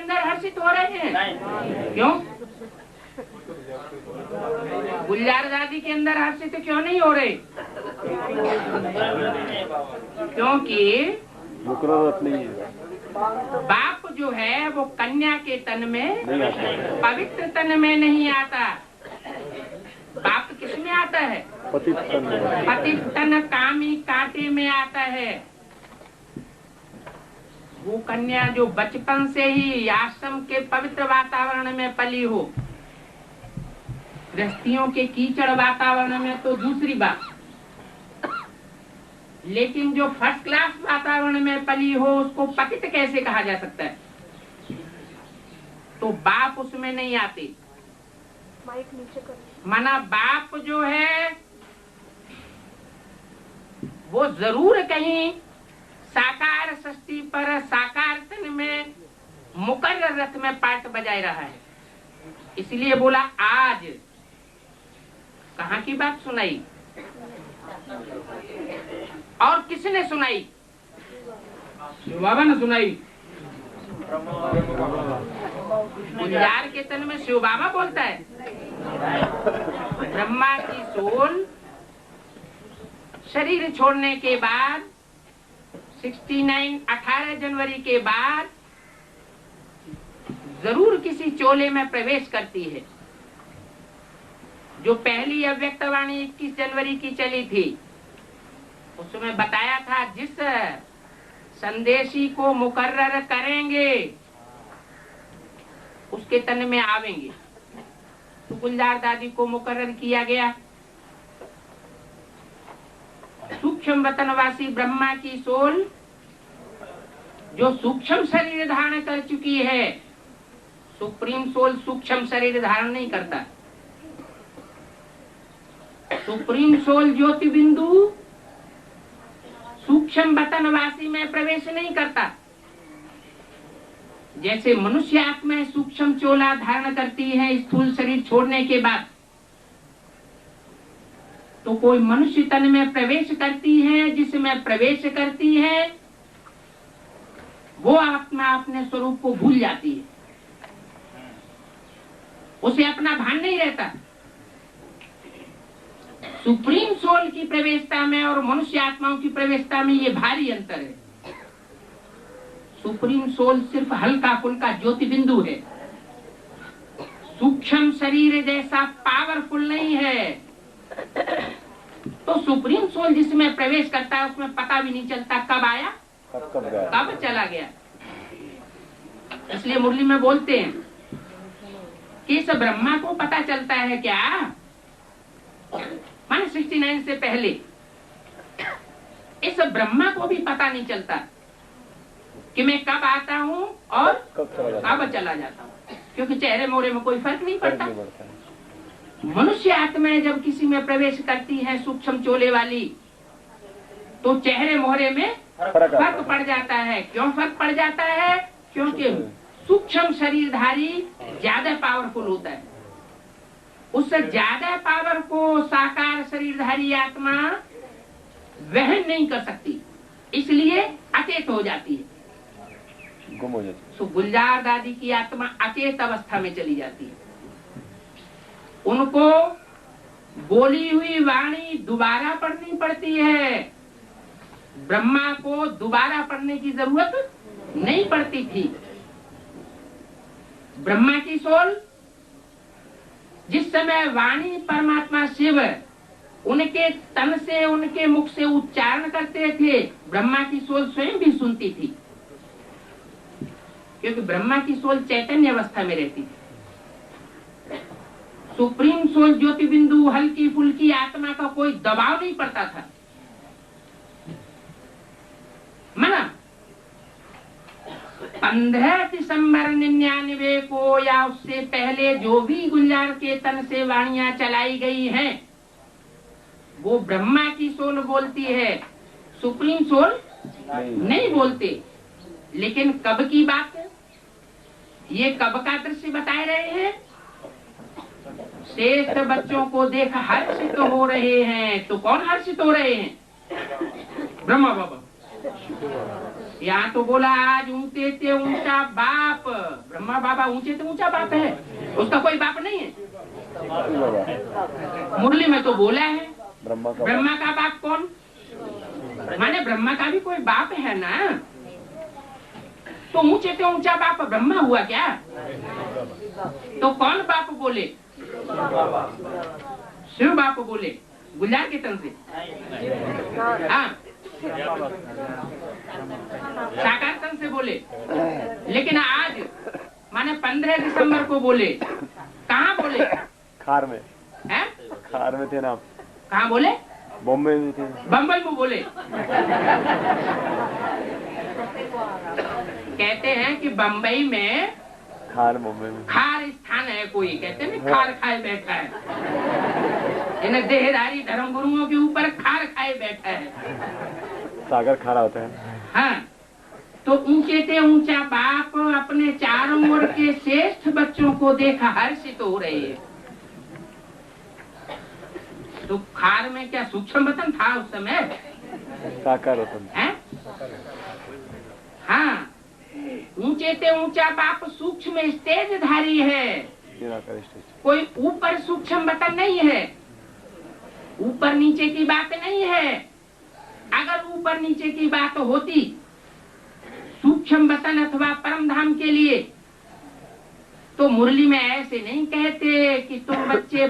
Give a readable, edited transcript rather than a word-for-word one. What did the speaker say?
अंदर हर्षित हो रहे हैं? क्यों? गुलजार दादी के अंदर हर्षित क्यों नहीं हो रहे? क्योंकि मुकर्रर नहीं है। बाप जो है वो कन्या के तन में, पवित्र तन में नहीं आता। बाप किस में आता है? पतित तन में। पतित तन कामी कांटे में आता है। वो कन्या जो बचपन से ही आश्रम के पवित्र वातावरण में पली हो, गृहस्थियों के कीचड़ वातावरण में तो दूसरी बात, लेकिन जो फर्स्ट क्लास वातावरण में पली हो उसको पतित कैसे कहा जा सकता है? तो बाप उसमें नहीं आते। माना बाप जो है वो जरूर कहीं साकार सृष्टि पर साकार तन में मुकर्रर रथ में पार्ट बजाए रहा है। इसलिए बोला आज। कहाँ की बात सुनाई? और किसने सुनाई? शिव बाबा ने सुनाई। गुलजार के तन में शिव बाबा बोलता है। ब्रह्मा की सोल शरीर छोड़ने के बाद 18 जनवरी के बाद जरूर किसी चोले में प्रवेश करती है। जो पहली अव्यक्तवाणी 21 जनवरी की चली थी उसमें बताया था जिस संदेशी को मुकर्रर करेंगे उसके तन में आवेंगे। तो गुलजार दादी को मुकर्रर किया गया। सूक्ष्म वतनवासी ब्रह्मा की सोल जो सूक्ष्म शरीर धारण कर चुकी है, सुप्रीम सोल सूक्ष्म शरीर धारण नहीं करता। सुप्रीम सोल ज्योति बिंदु सूक्ष्म वतनवासी में प्रवेश नहीं करता। जैसे मनुष्य आत्मा सूक्ष्म चोला धारण करती है स्थूल शरीर छोड़ने के बाद, तो कोई मनुष्य तन में प्रवेश करती है, जिसमें प्रवेश करती है वो आत्मा अपने स्वरूप को भूल जाती है, उसे अपना भान नहीं रहता। सुप्रीम सोल की प्रवेशता में और मनुष्य आत्माओं की प्रवेशता में ये भारी अंतर है। सुप्रीम सोल सिर्फ हल्का फुल्का ज्योति बिंदु है, सूक्ष्म शरीर जैसा पावरफुल नहीं है। तो सुप्रीम सोल जिसमें प्रवेश करता है उसमें पता भी नहीं चलता कब आया कब चला गया। इसलिए मुरली में बोलते हैं कि इस ब्रह्मा को पता चलता है क्या, माने 69 से पहले इस ब्रह्मा को भी पता नहीं चलता कि मैं कब आता हूँ और कब चला जाता हूँ, क्योंकि चेहरे मोहरे में कोई फर्क नहीं पड़ता। मनुष्य आत्माएं जब किसी में प्रवेश करती है सूक्ष्म चोले वाली, तो चेहरे मोहरे में फर्क पड़ जाता है। क्यों फर्क पड़ जाता है? क्योंकि सूक्ष्म शरीरधारी ज्यादा पावरफुल होता है। उससे ज्यादा पावर को साकार शरीरधारी आत्मा वहन नहीं कर सकती, इसलिए अचेत हो जाती है। गुम हो जाती है। तो गुलजार दादी की आत्मा अचेत अवस्था में चली जाती है। उनको बोली हुई वाणी दोबारा पढ़नी पड़ती है। ब्रह्मा को दोबारा पढ़ने की जरूरत नहीं पड़ती थी। ब्रह्मा की सोल जिस समय वाणी परमात्मा शिव उनके तन से उनके मुख से उच्चारण करते थे, ब्रह्मा की सोल स्वयं भी सुनती थी, क्योंकि ब्रह्मा की सोल चैतन्य अवस्था में रहती थी। सुप्रीम सोल ज्योति बिंदु हल्की फुल्की आत्मा का कोई दबाव नहीं पड़ता था। माना 15 दिसंबर 99 को या उससे पहले जो भी गुलजार के तन से वाणियां चलाई गई हैं, वो ब्रह्मा की सोल बोलती है, सुप्रीम सोल नहीं बोलते। लेकिन कब की बात है? ये कब का दृश्य बताए रहे हैं? श्रेष्ठ बच्चों को देख हर्षित हो रहे हैं। तो कौन हर्षित हो रहे हैं? ब्रह्मा बाबा। यहाँ तो बोला आज ऊंचे ऊंचा बाप ब्रह्मा ब्रह्मा बाबा ऊंचे तो ऊंचा बाप है, उसका कोई बाप नहीं है। मुरली में तो बोला है ब्रह्मा का बाप कौन, माने ब्रह्मा का भी कोई बाप है ना, तो ऊंचे से ऊंचा बाप ब्रह्मा हुआ क्या? तो कौन बाप बोले? शिव बाप बोले गुलजार के तन से। हाँ, साकार तन से बोले, लेकिन आज माने 15 दिसंबर को बोले, कहाँ बोले? खार में। हैं? खार में थे ना आप? कहाँ बोले? बॉम्बे में थे। बम्बई में बोले। कहते हैं कि बम्बई में खार, बॉम्बे में खार स्थान है कोई, कहते हैं खार खाए बैठा है, इन देहधारी धर्म गुरुओं के ऊपर खार खाए बैठा है। सागर खारा होता है। हाँ, तो ऊंचे से ऊंचा बाप अपने चारों ओर के श्रेष्ठ बच्चों को देखा हर्षित हो रहे है। तो खार में क्या सूक्ष्म वतन था उस समय? साकार वतन है? हाँ, ऊंचे से ऊंचा बाप सूक्ष्म स्टेजधारी है, कोई ऊपर सूक्ष्म वतन नहीं है, ऊपर नीचे की बात नहीं है। अगर ऊपर नीचे की बात होती सूक्ष्म वतन अथवा परम धाम के लिए, तो मुरली में ऐसे नहीं कहते कि तुम बच्चे